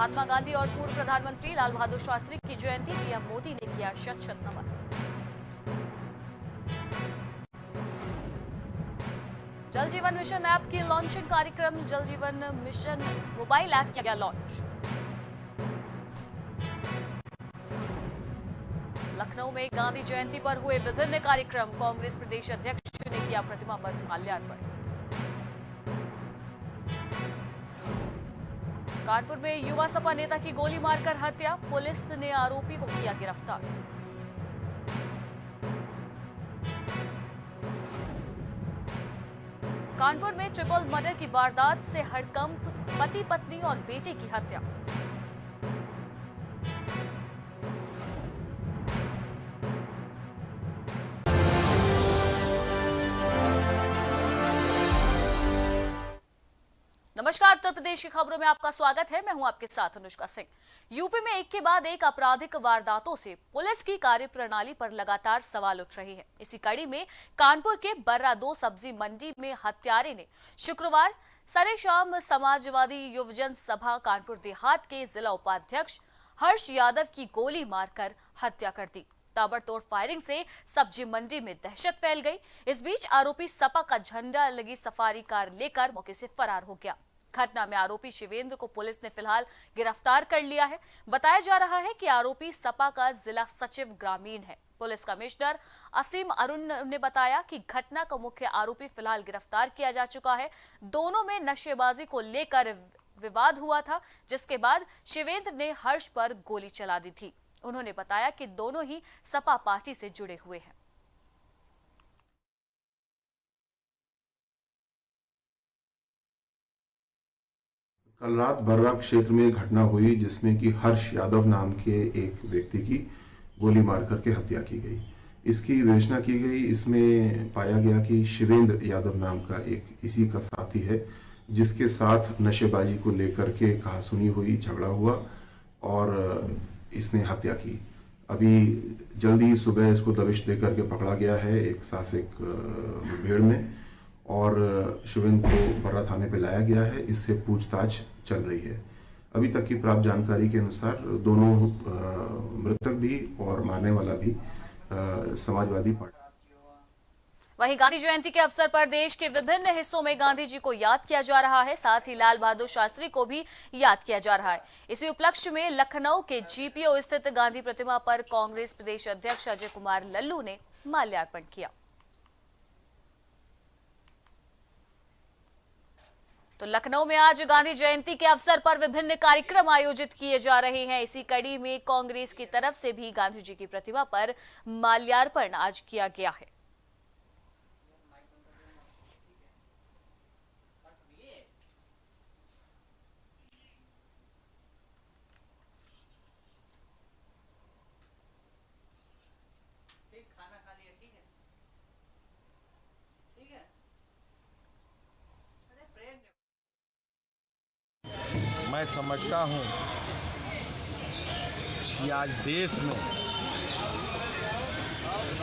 महात्मा गांधी और पूर्व प्रधानमंत्री लाल बहादुर शास्त्री की जयंती, पीएम मोदी ने किया शत-शत नमन। जल जीवन मिशन ऐप की लॉन्चिंग कार्यक्रम, जल जीवन मिशन मोबाइल ऐप किया गया लॉन्च। लखनऊ में गांधी जयंती पर हुए विभिन्न कार्यक्रम, कांग्रेस प्रदेश अध्यक्ष ने किया प्रतिमा पर माल्यार्पण। कानपुर में युवा सपा नेता की गोली मारकर हत्या, पुलिस ने आरोपी को किया गिरफ्तार। कानपुर में ट्रिपल मर्डर की वारदात से हड़कंप, पति पत्नी और बेटे की हत्या। नमस्कार, उत्तर प्रदेश की खबरों में आपका स्वागत है। मैं हूं आपके साथ अनुष्का सिंह। यूपी में एक के बाद एक आपराधिक वारदातों से पुलिस की कार्यप्रणाली पर लगातार सवाल उठ रहे हैं। इसी कड़ी में कानपुर के बर्रा 2 सब्जी मंडी में हत्यारे ने शुक्रवार सरेशाम समाजवादी युवजन सभा कानपुर देहात के जिला उपाध्यक्ष हर्ष यादव की गोली मारकर हत्या कर दी। ताबड़तोड़ फायरिंग से सब्जी मंडी में दहशत फैल गई। इस बीच आरोपी सपा का झंडा लगी सफारी कार लेकर मौके से फरार हो गया। घटना में आरोपी शिवेंद्र को पुलिस ने फिलहाल गिरफ्तार कर लिया है। बताया जा रहा है कि आरोपी सपा का जिला सचिव ग्रामीण है। पुलिस कमिश्नर असीम अरुण ने बताया कि घटना का मुख्य आरोपी फिलहाल गिरफ्तार किया जा चुका है। दोनों में नशेबाजी को लेकर विवाद हुआ था, जिसके बाद शिवेंद्र ने हर्ष पर गोली चला दी थी। उन्होंने बताया कि दोनों ही सपा पार्टी से जुड़े हुए हैं। कल रात बर्रा क्षेत्र में घटना हुई जिसमें कि हर्ष यादव नाम के एक व्यक्ति की गोली मार करके हत्या की गई। इसकी विवेचना की गई। इसमें पाया गया कि शिवेंद्र यादव नाम का एक इसी का साथी है, जिसके साथ नशेबाजी को लेकर के कहासुनी हुई, झगड़ा हुआ और इसने हत्या की। अभी जल्दी ही सुबह इसको दबिश दे करके पकड़ा गया है एक साहसिक मुठभेड़ में और शिवेंद्र को बर्रा थाने पे लाया गया है। इससे पूछताछ चल रही है। अभी तक की प्राप्त जानकारी के अनुसार दोनों मृतक भी और मारने वाला भी समाजवादी पार्टी। वहीं गांधी जयंती के अवसर पर देश के विभिन्न हिस्सों में गांधी जी को याद किया जा रहा है। साथ ही लाल बहादुर शास्त्री को भी याद किया जा रहा है। इसी उपलक्ष्य में लखनऊ के जीपीओ स्थित गांधी प्रतिमा पर कांग्रेस प्रदेश अध्यक्ष अजय कुमार लल्लू ने माल्यार्पण किया। तो लखनऊ में आज गांधी जयंती के अवसर पर विभिन्न कार्यक्रम आयोजित किए जा रहे हैं। इसी कड़ी में कांग्रेस की तरफ से भी गांधी जी की प्रतिमा पर माल्यार्पण आज किया गया है। मैं समझता हूँ कि आज देश में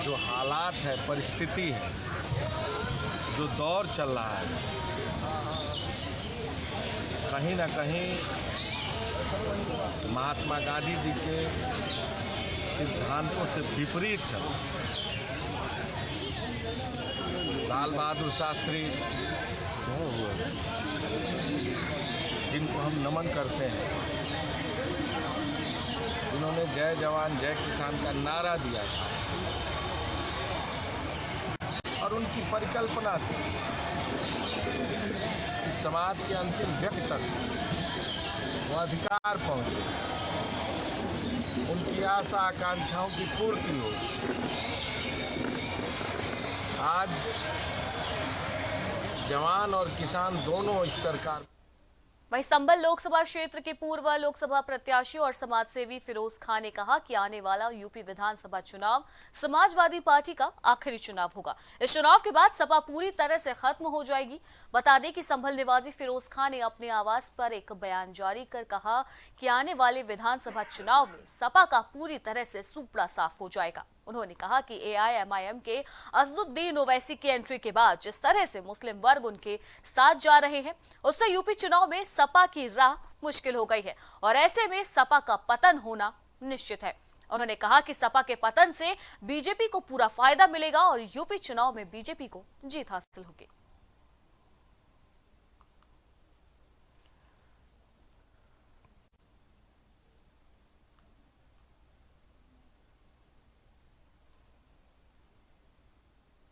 जो हालात है, परिस्थिति है, जो दौर चल रहा है, कहीं ना कहीं महात्मा गांधी जी के सिद्धांतों से विपरीत चल रहा है। लाल बहादुर शास्त्री जिनको हम नमन करते हैं, जिन्होंने जय जवान जय किसान का नारा दिया था और उनकी परिकल्पना थी कि समाज के अंतिम व्यक्ति तक वो अधिकार पहुंचे, उनकी आशा आकांक्षाओं की पूर्ति हो। आज जवान और किसान दोनों इस सरकार। वहीं संभल लोकसभा क्षेत्र के पूर्व लोकसभा प्रत्याशी और समाजसेवी फिरोज खान ने कहा कि आने वाला यूपी विधानसभा चुनाव समाजवादी पार्टी का आखिरी चुनाव होगा। इस चुनाव के बाद सपा पूरी तरह से खत्म हो जाएगी। बता दें कि संभल निवासी फिरोज खान ने अपने आवास पर एक बयान जारी कर कहा कि आने वाले विधानसभा चुनाव में सपा का पूरी तरह से सूपड़ा साफ हो जाएगा। उन्होंने कहा कि एआईएमआईएम के असदुद्दीन ओवैसी की एंट्री के बाद जिस तरह से मुस्लिम वर्ग उनके साथ जा रहे हैं, उससे यूपी चुनाव में सपा की राह मुश्किल हो गई है और ऐसे में सपा का पतन होना निश्चित है। उन्होंने कहा कि सपा के पतन से बीजेपी को पूरा फायदा मिलेगा और यूपी चुनाव में बीजेपी को जीत हासिल होगी।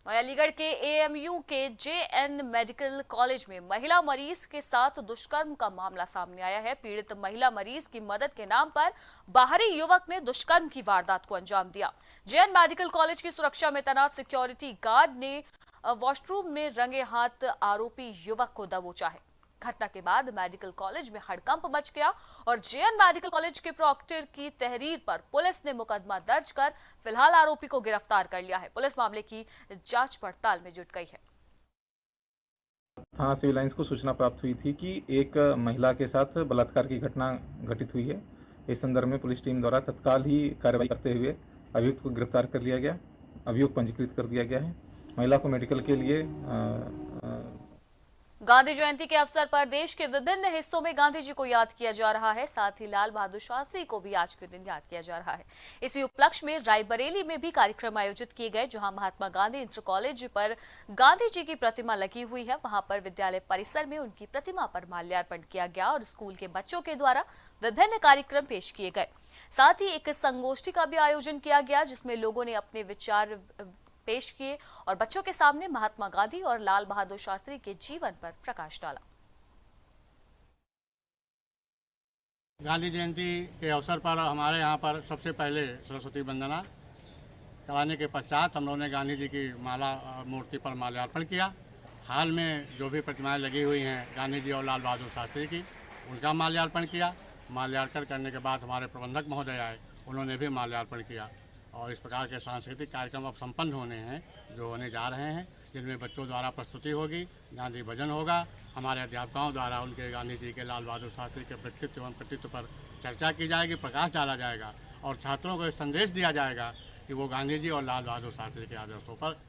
अलीगढ़ के एएमयू के जेएन मेडिकल कॉलेज में महिला मरीज के साथ दुष्कर्म का मामला सामने आया है। पीड़ित महिला मरीज की मदद के नाम पर बाहरी युवक ने दुष्कर्म की वारदात को अंजाम दिया। जेएन मेडिकल कॉलेज की सुरक्षा में तैनात सिक्योरिटी गार्ड ने वॉशरूम में रंगे हाथ आरोपी युवक को दबोचा है। घटना के बाद मेडिकल कॉलेज में हड़कंप मच गया और जेएन मेडिकल कॉलेज के प्रॉक्टर की तहरीर पर पुलिस ने मुकदमा दर्ज कर फिलहाल आरोपी को गिरफ्तार कर लिया है। पुलिस मामले की जांच पड़ताल में जुट गई है। थाना सिविल लाइंस को सूचना प्राप्त हुई थी कि एक महिला के साथ बलात्कार की घटना घटित हुई है। इस संदर्भ में पुलिस टीम द्वारा तत्काल ही कार्रवाई करते हुए अभियुक्त को गिरफ्तार कर लिया गया, अभियोग पंजीकृत कर दिया गया है। महिला को मेडिकल के लिए गांधी जयंती के अवसर पर देश के विभिन्न हिस्सों में गांधी जी को याद किया जा रहा है। साथ ही लाल बहादुर शास्त्री को भी आज के दिन याद किया जा रहा है। इसी उपलक्ष्य में रायबरेली में भी कार्यक्रम आयोजित किए गए, जहां महात्मा गांधी इंटर कॉलेज पर गांधी जी की प्रतिमा लगी हुई है। वहां पर विद्यालय परिसर में उनकी प्रतिमा पर माल्यार्पण किया गया और स्कूल के बच्चों के द्वारा विभिन्न कार्यक्रम पेश किए गए। साथ ही एक संगोष्ठी का भी आयोजन किया गया, जिसमें लोगों ने अपने विचार पेश किए और बच्चों के सामने महात्मा गांधी और लाल बहादुर शास्त्री के जीवन पर प्रकाश डाला। गांधी जयंती के अवसर पर हमारे यहाँ पर सबसे पहले सरस्वती वंदना कराने के पश्चात हम लोगों ने गांधी जी की मूर्ति पर माल्यार्पण किया। हाल में जो भी प्रतिमाएं लगी हुई हैं गांधी जी और लाल बहादुर शास्त्री की, उनका माल्यार्पण किया। माल्यार्पण करने के बाद हमारे प्रबंधक महोदय आए, उन्होंने भी माल्यार्पण किया और इस प्रकार के सांस्कृतिक कार्यक्रम अब संपन्न होने हैं, जो होने जा रहे हैं, जिनमें बच्चों द्वारा प्रस्तुति होगी, गांधी भजन होगा, हमारे अध्यापकों द्वारा उनके गांधी जी के लाल बहादुर शास्त्री के व्यक्तित्व एवं कृतित्व पर चर्चा की जाएगी, प्रकाश डाला जाएगा और छात्रों को संदेश दिया जाएगा कि वो गांधी जी और लाल बहादुर शास्त्री के आदर्शों पर।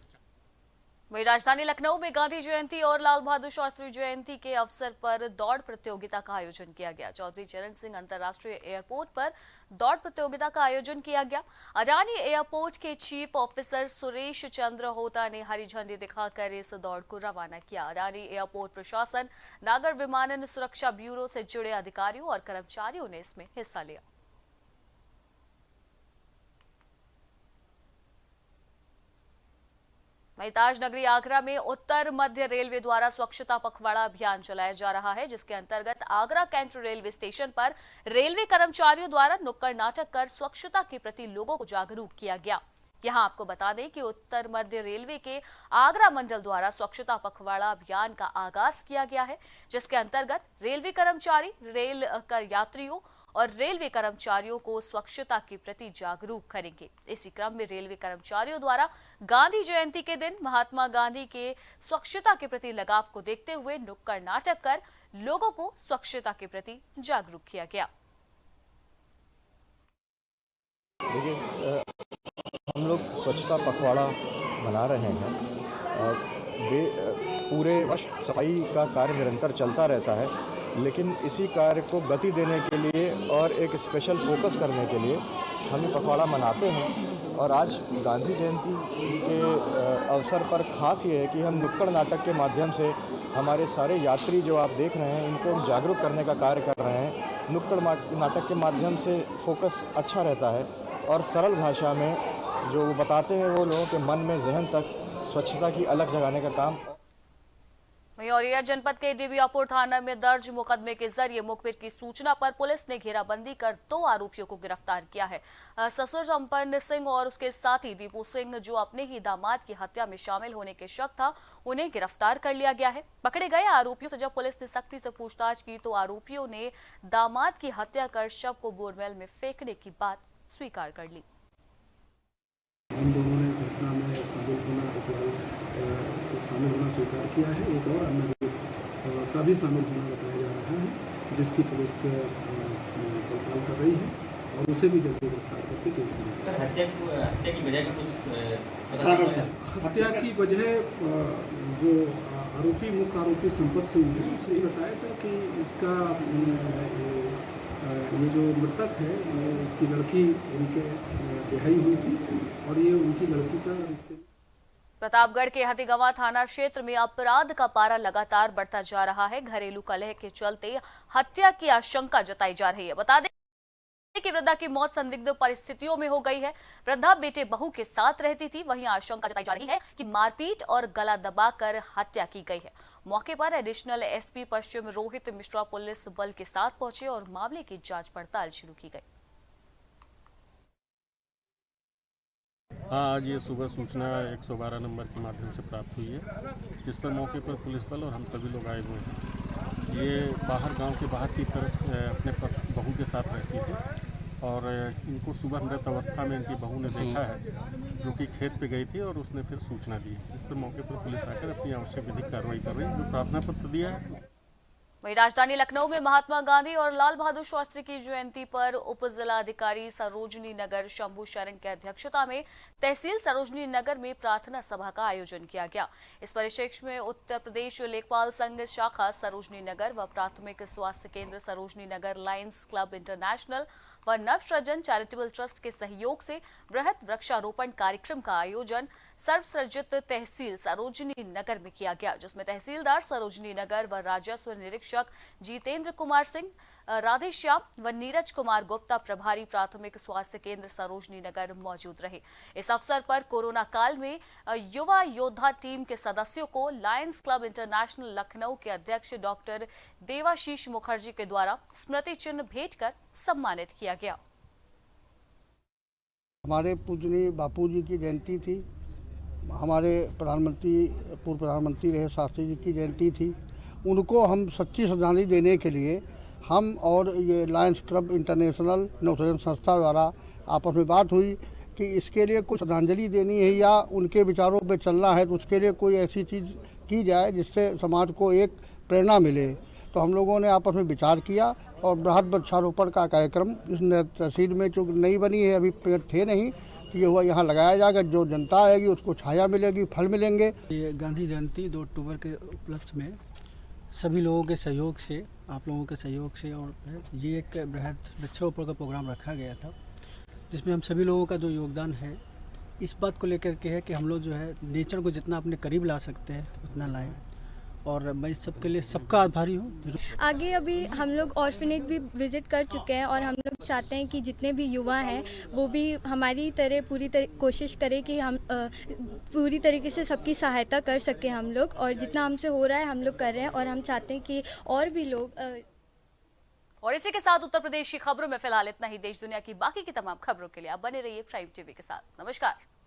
वहीं राजधानी लखनऊ में गांधी जयंती और लाल बहादुर शास्त्री जयंती के अवसर पर दौड़ प्रतियोगिता का आयोजन किया गया। चौधरी चरण सिंह अंतर्राष्ट्रीय एयरपोर्ट पर दौड़ प्रतियोगिता का आयोजन किया गया। अडानी एयरपोर्ट के चीफ ऑफिसर सुरेश चंद्र होता ने हरी झंडी दिखाकर इस दौड़ को रवाना किया। अडानी एयरपोर्ट प्रशासन, नागर विमानन सुरक्षा ब्यूरो से जुड़े अधिकारियों और कर्मचारियों ने इसमें हिस्सा लिया। वहीं ताज नगरी आगरा में उत्तर मध्य रेलवे द्वारा स्वच्छता पखवाड़ा अभियान चलाया जा रहा है, जिसके अंतर्गत आगरा कैंट रेलवे स्टेशन पर रेलवे कर्मचारियों द्वारा नुक्कड़ नाटक कर स्वच्छता के प्रति लोगों को जागरूक किया गया। यहां आपको बता दें कि उत्तर मध्य रेलवे के आगरा मंडल द्वारा स्वच्छता पखवाड़ा अभियान का आगाज किया गया है, जिसके अंतर्गत रेलवे कर्मचारी, रेल कर यात्रियों और रेलवे कर्मचारियों को स्वच्छता के प्रति जागरूक करेंगे। इसी क्रम में रेलवे कर्मचारियों द्वारा गांधी जयंती के दिन महात्मा गांधी के स्वच्छता के प्रति लगाव को देखते हुए नुक्कड़ नाटक कर लोगों को स्वच्छता के प्रति जागरूक किया गया। हम लोग स्वच्छता पखवाड़ा मना रहे हैं और पूरे वर्ष सफाई का कार्य निरंतर चलता रहता है, लेकिन इसी कार्य को गति देने के लिए और एक स्पेशल फोकस करने के लिए हम ये पखवाड़ा मनाते हैं। और आज गांधी जयंती के अवसर पर खास ये है कि हम नुक्कड़ नाटक के माध्यम से हमारे सारे यात्री जो आप देख रहे हैं, इनको जागरूक करने का कार्य कर रहे हैं। नुक्कड़ नाटक के माध्यम से फोकस अच्छा रहता है और सरल भाषा में जो वो बताते हैं वो लोगों के मन में, जहन तक स्वच्छता की अलग जगाने का काम। वहीं औरैया जनपद के डीबियापुर थाना में दर्ज मुकदमे के जरिए मुखबिर की सूचना पर पुलिस ने घेराबंदी कर 2 आरोपियों को गिरफ्तार किया है। ससुर संपन्न सिंह और उसके साथी दीपू सिंह, जो अपने ही दामाद की हत्या में शामिल होने के शक था, उन्हें गिरफ्तार कर लिया गया है। पकड़े गए आरोपियों से जब पुलिस ने सख्ती से पूछताछ की तो आरोपियों ने दामाद की हत्या कर शव को बोरवेल में फेंकने की बात स्वीकार कर ली। इन दोनों ने घटना में शामिल होना स्वीकार किया है। एक और अन्य का भी शामिल होना बताया जा रहा है, जिसकी पुलिस पड़ताल कर रही है और उसे भी जल्दी गिरफ्तार करके पेश करेगी। सर, हत्या की वजह का कुछ हत्या की वजह जो आरोपी मुख्य आरोपी संपत सिंह ने उसने बताया था कि इसका ये जो मृतक है इसकी लड़की उनके रिहाई हुई थी और ये उनकी लड़की का रिश्ते। प्रतापगढ़ के हथिगवा थाना क्षेत्र में अपराध का पारा लगातार बढ़ता जा रहा है। घरेलू कलह के चलते हत्या की आशंका जताई जा रही है। बता दें कि वृद्धा की मौत संदिग्ध परिस्थितियों में हो गई है। वृद्धा बेटे बहू के साथ रहती थी। वहीं आशंका जताई जा रही है कि मारपीट और गला दबाकर हत्या की गई है। मौके पर एडिशनल एसपी पश्चिम रोहित मिश्रा पुलिस बल के साथ पहुंचे और मामले की जांच पड़ताल शुरू की गई। आज ये सुबह सूचना 112 नंबर के माध्यम से प्राप्त हुई है, जिस पर मौके पर पुलिस बल और हम सभी लोग आए हुए हैं। ये बाहर गांव के बाहर की तरफ अपने बहू के साथ रहती थी और इनको सुबह मृत अवस्था में इनकी बहू ने देखा है, जो कि खेत पे गई थी और उसने फिर सूचना दी, जिस पर मौके पर पुलिस आकर अपनी आवश्यक विधिक कार्रवाई कर रही है। जो प्रार्थना पत्र दिया है। वहीं राजधानी लखनऊ में महात्मा गांधी और लाल बहादुर शास्त्री की जयंती पर उप जिलाधिकारी सरोजनी नगर शंभू शरण की अध्यक्षता में तहसील सरोजनी नगर में प्रार्थना सभा का आयोजन किया गया। इस परिप्रेक्ष्य में उत्तर प्रदेश लेखपाल संघ शाखा सरोजनी नगर व प्राथमिक स्वास्थ्य केंद्र Sarojini Nagar Lions club international व नवसृजन चैरिटेबल ट्रस्ट के सहयोग से वृहद वृक्षारोपण कार्यक्रम का आयोजन सर्वसर्जित तहसील सरोजनी नगर में किया गया, जिसमें तहसीलदार सरोजनी नगर व राजस्व निरीक्षक जितेंद्र कुमार सिंह, राधेश्याम व नीरज कुमार गुप्ता प्रभारी प्राथमिक स्वास्थ्य केंद्र सरोजनी नगर मौजूद रहे। इस अवसर पर कोरोना काल में युवा योद्धा टीम के सदस्यों को लायंस क्लब इंटरनेशनल लखनऊ के अध्यक्ष डॉक्टर देवाशीष मुखर्जी के द्वारा स्मृति चिन्ह भेंट कर सम्मानित किया गया। हमारे पूजनीय बापूजी की जयंती थी, हमारे पूर्व प्रधानमंत्री रहे शास्त्री जी की जयंती थी। उनको हम सच्ची श्रद्धांजलि देने के लिए हम और ये लायंस क्लब इंटरनेशनल नवसृजन संस्था द्वारा आपस में बात हुई कि इसके लिए कुछ श्रद्धांजलि देनी है या उनके विचारों पे चलना है, तो उसके लिए कोई ऐसी चीज़ की जाए जिससे समाज को एक प्रेरणा मिले। तो हम लोगों ने आपस में विचार किया और बृहद वृक्षारोपण का कार्यक्रम इस तहसील में जो नई बनी है, अभी पेड़ थे नहीं, तो ये हुआ यहाँ लगाया जाएगा। जो जनता आएगी उसको छाया मिलेगी, फल मिलेंगे। ये गांधी जयंती 2 अक्टूबर के उपलक्ष्य में सभी लोगों के सहयोग से, आप लोगों के सहयोग से और ये एक बृहद वृक्षारोपण का प्रोग्राम रखा गया था, जिसमें हम सभी लोगों का जो योगदान है इस बात को लेकर के है कि हम लोग जो है नेचर को जितना अपने करीब ला सकते हैं उतना लाएं, और मैं इस सब के लिए सबका आभारी हूँ। आगे अभी हम लोग ऑर्फनेज भी विज़िट कर चुके हैं और हम लोग चाहते हैं कि जितने भी युवा हैं वो भी हमारी तरह कोशिश करें कि हम पूरी तरीके से सबकी सहायता कर सकें हम लोग, और जितना हमसे हो रहा है हम लोग कर रहे हैं और हम चाहते हैं कि और भी लोग और इसी के साथ उत्तर प्रदेश की खबरों में फिलहाल इतना ही। देश दुनिया की बाकी की तमाम खबरों के लिए आप बने रहिए प्राइम टीवी के साथ। नमस्कार।